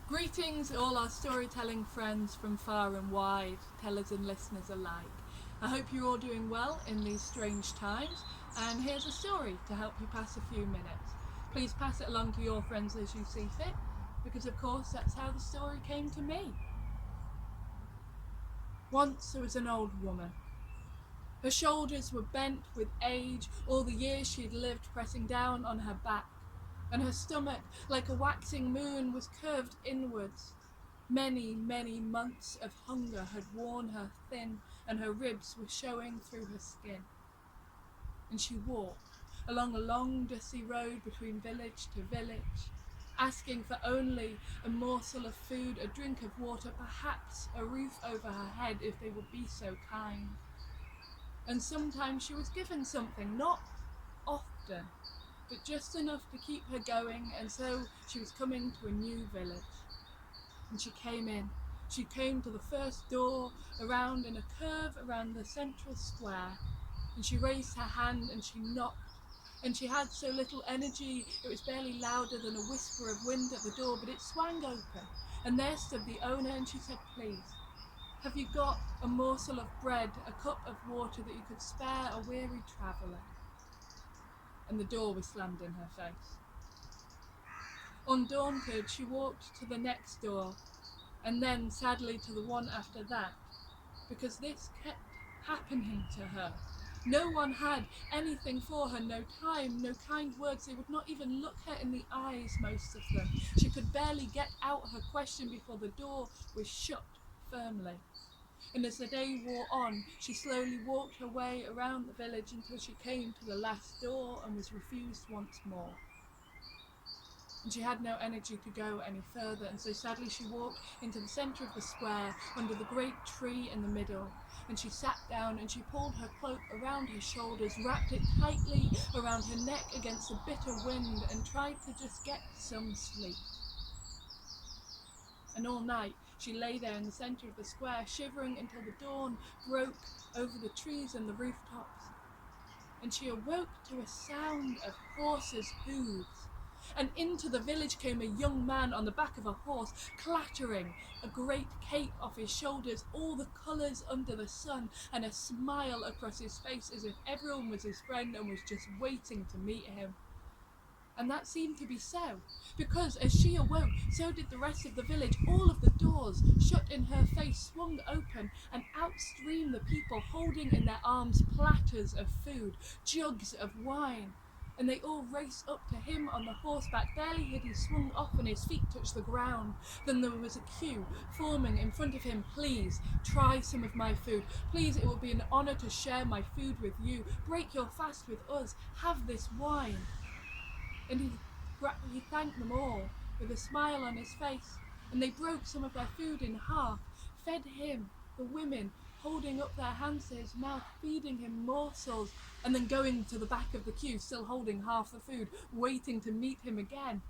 Greetings, all our storytelling friends from far and wide, tellers and listeners alike. I hope you're all doing well in these strange times, and here's a story to help you pass a few minutes. Please pass it along to your friends as you see fit, because of course that's how the story came to me. Once there was an old woman. Her shoulders were bent with age, all the years she had lived pressing down on her back, and her stomach, like a waxing moon, was curved inwards. Many, many months of hunger had worn her thin, and her ribs were showing through her skin. And she walked along a long dusty road between village to village, asking for only a morsel of food, a drink of water, perhaps a roof over her head if they would be so kind. And sometimes she was given something, not often, but just enough to keep her going, and so she was coming to a new village. And she came in. She came to the first door, around in a curve around the central square, and she raised her hand and she knocked. And she had so little energy, it was barely louder than a whisper of wind at the door, but it swang open. And there stood the owner, and she said, "Please, have you got a morsel of bread, a cup of water that you could spare a weary traveller?" And the door was slammed in her face. Undaunted, she walked to the next door, and then sadly to the one after that, because this kept happening to her. No one had anything for her, no time, no kind words. They would not even look her in the eyes, most of them. She could barely get out her question before the door was shut firmly. And as the day wore on, she slowly walked her way around the village until she came to the last door and was refused once more. And she had no energy to go any further, and so sadly she walked into the centre of the square, under the great tree in the middle, and she sat down and she pulled her cloak around her shoulders, wrapped it tightly around her neck against the bitter wind, and tried to just get some sleep. And all night she lay there in the centre of the square, shivering until the dawn broke over the trees and the rooftops. And she awoke to a sound of horses' hooves. And into the village came a young man on the back of a horse, clattering, a great cape off his shoulders, all the colours under the sun, and a smile across his face as if everyone was his friend and was just waiting to meet him. And that seemed to be so, because as she awoke, so did the rest of the village. All of the doors, shut in her face, swung open, and out streamed the people, holding in their arms platters of food, jugs of wine. And they all raced up to him on the horseback. Barely had he swung off and his feet touched the ground, then there was a queue forming in front of him. "Please, try some of my food. Please, it will be an honour to share my food with you. Break your fast with us. Have this wine." And he thanked them all with a smile on his face, and they broke some of their food in half, fed him, the women, holding up their hands to his mouth, feeding him morsels, and then going to the back of the queue, still holding half the food, waiting to meet him again.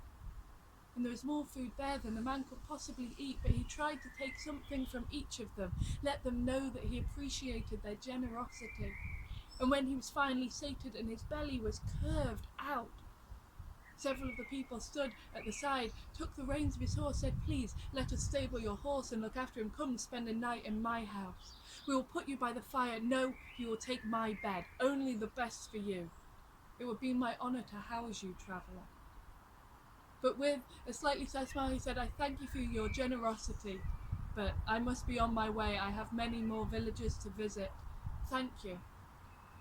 And there was more food there than the man could possibly eat, but he tried to take something from each of them, let them know that he appreciated their generosity. And when he was finally sated and his belly was curved out, several of the people stood at the side, took the reins of his horse, said, "Please, let us stable your horse and look after him. Come spend a night in my house. We will put you by the fire. No, you will take my bed. Only the best for you. It would be my honour to house you, traveller." But with a slightly sad smile, he said, "I thank you for your generosity, but I must be on my way. I have many more villages to visit. Thank you."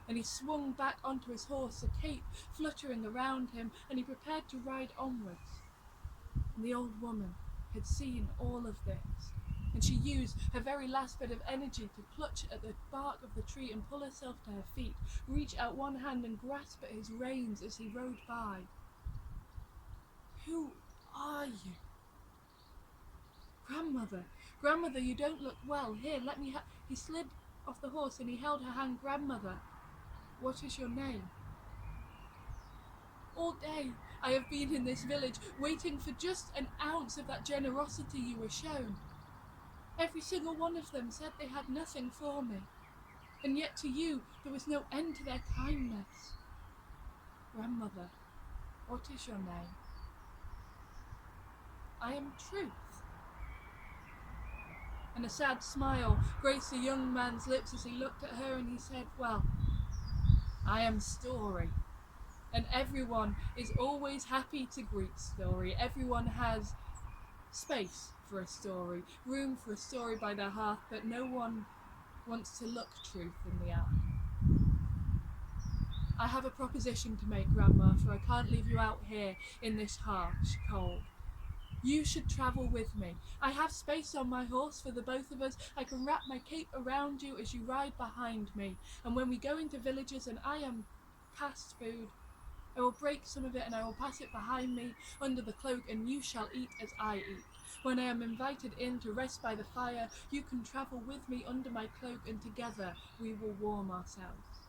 And he swung back onto his horse, the cape fluttering around him, and he prepared to ride onwards. And the old woman had seen all of this, and she used her very last bit of energy to clutch at the bark of the tree and pull herself to her feet, reach out one hand and grasp at his reins as he rode by. "Who are you?" "Grandmother, grandmother, you don't look well. Here, let me He slid off the horse and he held her hand. "Grandmother, what is your name?" "All day I have been in this village, waiting for just an ounce of that generosity you were shown. Every single one of them said they had nothing for me, and yet to you there was no end to their kindness. Grandmother, what is your name?" "I am Truth." And a sad smile graced the young man's lips as he looked at her, and he said, "Well, I am Story. And everyone is always happy to greet Story. Everyone has space for a story, room for a story by their hearth, but no one wants to look truth in the eye. I have a proposition to make, Grandma, for I can't leave you out here in this harsh cold. You should travel with me. I have space on my horse for the both of us. I can wrap my cape around you as you ride behind me. And when we go into villages and I am past food, I will break some of it and I will pass it behind me under the cloak, and you shall eat as I eat. When I am invited in to rest by the fire, you can travel with me under my cloak, and together we will warm ourselves.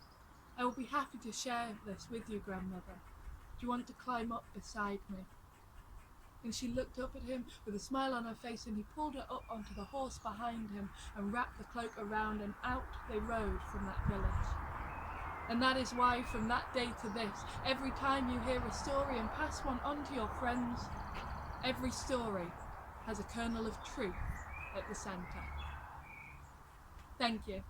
I will be happy to share this with you, Grandmother. Do you want to climb up beside me?" And she looked up at him with a smile on her face, and he pulled her up onto the horse behind him and wrapped the cloak around, and out they rode from that village. And that is why from that day to this, every time you hear a story and pass one on to your friends, every story has a kernel of truth at the centre. Thank you.